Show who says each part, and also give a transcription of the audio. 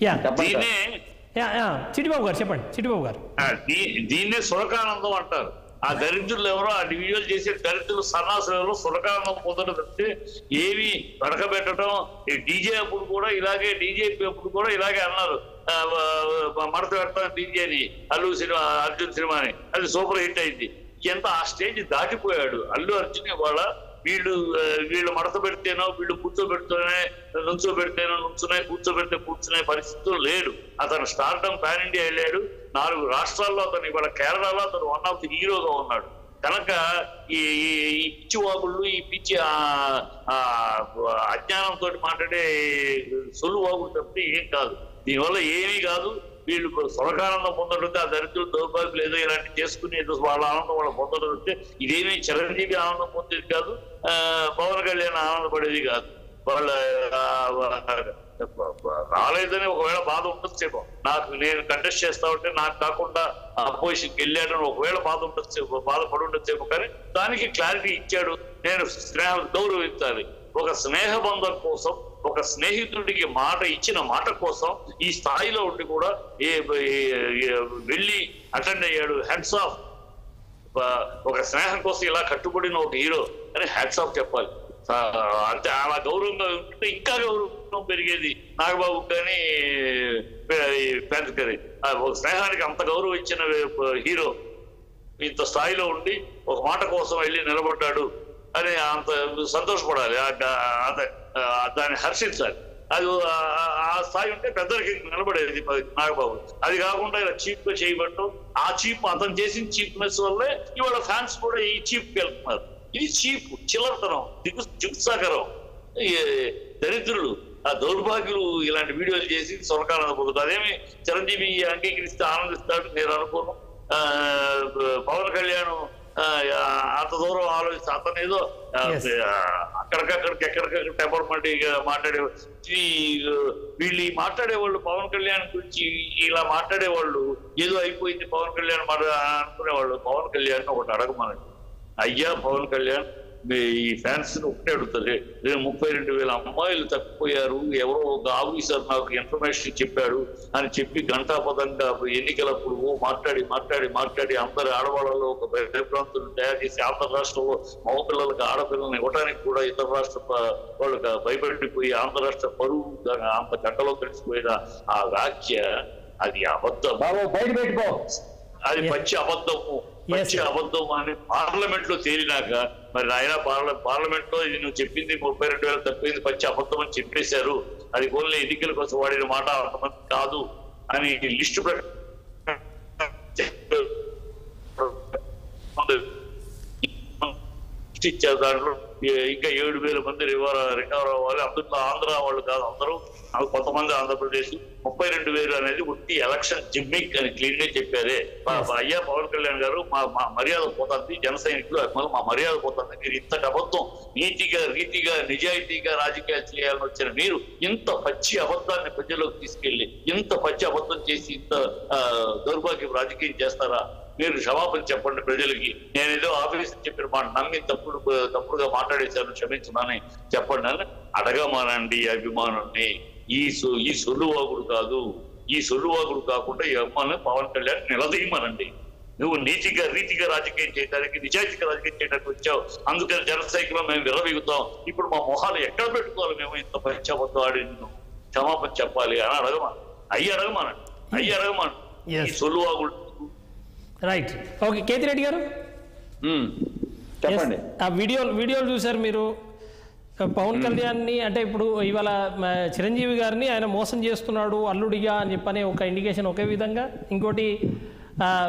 Speaker 1: Yeah
Speaker 2: దీన్నే
Speaker 1: చిట్టిబాబు గారు చెప్పండి. చిట్టిబాబు గారు,
Speaker 2: దీన్నే సురకానందం అంటారు. ఆ దరిద్రులు ఎవరో, ఆ వీడియోలు చేసే దరిద్రులు సన్నాసులు ఎవరో సురకానందం పొందడం తప్పితే ఏమి వెనకబెట్టడం. డీజే అప్పుడు కూడా ఇలాగే, డీజేపీ అప్పుడు కూడా ఇలాగే అన్నారు, మడత పెడతాం డీజేని, అర్జున్ సినిమాని, అది సూపర్ హిట్ అయింది. ఎంత ఆ స్టేజ్ దాటిపోయాడు అల్లు అర్జున్. ఇవాళ వీళ్ళు మడత పెడితేనో, వీళ్ళు కూర్చోబెడితేనే, నుంచోబెడితేనో నుంచున్నాయి, కూర్చోబెడితే కూర్చునే పరిస్థితులు లేడు. అతను స్టార్డమ్ పాన్ ఇండియా వెళ్ళాడు. 4 రాష్ట్రాల్లో అతను, ఇవాళ కేరళలో అతను వన్ ఆఫ్ ది హీరోగా ఉన్నాడు. కనుక ఈ పిచ్చి వాగుళ్ళు, ఈ పిచ్చి అజ్ఞానంతో మాట్లాడే సొల్లు వాగులు తప్పితే ఏం కాదు. దీనివల్ల ఏమీ కాదు. వీళ్ళు సురకానందం పొందడంతో ఆ దరిద్రులు దౌర్భాగ్యులు ఏదో ఇలాంటి చేసుకుని వాళ్ళ ఆనందం వాళ్ళు పొందడంతో ఇదేమీ చిరంజీవి ఆనందం పొందేది కాదు, పవన్ కళ్యాణ్ ఆనందపడేది కాదు. వాళ్ళ రాలేదని ఒకవేళ బాధ ఉండొచ్చేమో, నేను కంటెస్ట్ చేస్తా ఉంటే నాకు కాకుండా అపోజిషన్కి వెళ్ళాడని ఒకవేళ బాధపడి ఉండొచ్చేమో. కానీ దానికి క్లారిటీ ఇచ్చాడు. నేను గౌరవించాలి. ఒక స్నేహబంధం కోసం, ఒక స్నేహితుడికి మాట ఇచ్చిన మాట కోసం ఈ స్థాయిలో ఉండి కూడా వెళ్ళి అటెండ్ అయ్యాడు. Hats off. ఒక స్నేహం కోసం ఇలా కట్టుబడిన ఒక హీరో అని హ్యాట్స్ ఆఫ్ చెప్పాలి. అంతే. అలా గౌరవంగా ఉంటే ఇంకా గౌరవం పెరిగేది నాగబాబు కానీ ఫ్యాన్స్ కానీ. ఒక స్నేహానికి అంత గౌరవం ఇచ్చిన హీరో ఇంత స్థాయిలో ఉండి ఒక మాట కోసం వెళ్ళి నిలబడ్డాడు అని అంత సంతోషపడాలి, దాన్ని హర్షించాలి. అది ఆ స్థాయి ఉంటే పెద్దలకి నిలబడేది నాగబాబు. అది కాకుండా ఇలా చీప్ గా చేయబట్టం, ఆ చీప్ అతను చేసిన చీప్నెస్ వల్లే ఇవాళ ఫ్యాన్స్ కూడా ఈ చీప్కి వెళ్తున్నారు. ఇది చీప్, చిల్లరతనం, జిగుత్సాకరం. దరిద్రులు, ఆ దౌర్భాగ్యులు ఇలాంటి వీడియోలు చేసి సురకానంద పొందుతారు. అదేమి చిరంజీవి అంగీకరిస్తే ఆనందిస్తాడు నేను అనుకోను. పవన్ కళ్యాణ్ అంత దూరం ఆలోచిస్తే అతను ఏదో ఎక్కడికక్కడ టెంపర్మెంట్ మాట్లాడే వీళ్ళు మాట్లాడేవాళ్ళు పవన్ కళ్యాణ్ గురించి ఇలా మాట్లాడేవాళ్ళు ఏదో అయిపోయింది పవన్ కళ్యాణ్ అనుకునేవాళ్ళు. పవన్ కళ్యాణ్ ఒకటి అడగమనండి, అయ్యా పవన్ కళ్యాణ్ ఈ ఫ్యాన్స్ ఒకటే అడుగుతుంది, 32,000 అమ్మాయిలు తప్పిపోయారు, ఎవరో ఒక ఆఫీసర్ నాకు ఇన్ఫర్మేషన్ చెప్పాడు అని చెప్పి గంటాపదంగా ఎన్నికలప్పుడు మాట్లాడి అందరి ఆడవాళ్ళలో ఒక భయభ్రాంతులను తయారు చేసి ఆంధ్ర రాష్ట్రంలో మగపిల్లలకు ఆడపిల్లల్ని ఇవ్వడానికి కూడా ఇతర రాష్ట్ర వాళ్ళకి భయపడిపోయి ఆంధ్ర రాష్ట్ర పరువు అంత గంటలో కలిసిపోయిన ఆ వ్యాఖ్య అది అబద్ధం,
Speaker 3: బయట పెట్టుకో,
Speaker 2: అది పచ్చి అబద్ధము. పచ్చి అబద్ధం అని పార్లమెంట్ లో తేలినాక మరి ఆయన పార్లమెంట్ లో ఇది నువ్వు చెప్పింది 32,000 తప్పింది పచ్చి అబద్ధం అని చెప్పేశారు, అది ఓన్లీ ఎన్నికల కోసం వాడిన మాట అంతమంది కాదు అని లిస్టు ఇచ్చారు. దాంట్లో ఇంకా 7,000 మంది రికవర్ అవ్వాలి. అందులో ఆంధ్ర వాళ్ళు కాదు, అందరూ కొంతమంది ఆంధ్రప్రదేశ్. 32,000 అనేది ఉట్టి ఎలక్షన్ జిమ్మిక్ అని క్లీన్ గా చెప్పారే. అయ్యా పవన్ కళ్యాణ్ గారు, మా మర్యాద పోతుంది, జన సైనికులు అభిమానులు మా మర్యాద పోతుంది. మీరు ఇంతటి అబద్ధం రీతిగా నిజాయితీగా రాజకీయాలు చేయాలని వచ్చిన మీరు ఇంత పచ్చి అబద్ధాన్ని ప్రజల్లోకి తీసుకెళ్లి ఇంత పచ్చి అబద్ధం చేసి ఇంత దౌర్భాగ్యం రాజకీయం చేస్తారా? మీరు క్షమాపణ చెప్పండి ప్రజలకి. నేనేదో ఆఫీస్ చెప్పిన మాట నమ్మి తప్పుడుగా మాట్లాడేశాను, క్షమించమని చెప్పండి అని అడగమానండి అభిమానుల్ని. ఈ సొల్లువాగుడు కాదు, ఈ సొల్లువాగుడు కాకుండా ఈ అమ్మాయిని పవన్ కళ్యాణ్ నిలదీయమనండి. నువ్వు రీతిగా రాజకీయం చేయడానికి, నిజాయితీగా రాజకీయం చేయడానికి వచ్చావు, అందుకని జనసైకిలో మేము విరవీగుతాం. ఇప్పుడు మా మొహాలు ఎక్కడ పెట్టుకోవాలి? మేము ఇంత పశ్చాపత్తం ఆడి క్షమాపణ చెప్పాలి అని అడగమానండి. ఈ సొల్లువాగుడు.
Speaker 1: Right, okay. కేతిరెడ్డి గారు
Speaker 3: చెప్పండి.
Speaker 1: ఆ వీడియోలు చూశారు మీరు. పవన్ కళ్యాణ్ని అంటే ఇప్పుడు ఇవాళ చిరంజీవి గారిని ఆయన మోసం చేస్తున్నాడు అల్లుడిగా అని చెప్పనే ఒక ఇండికేషన్ ఒకే విధంగా, ఇంకోటి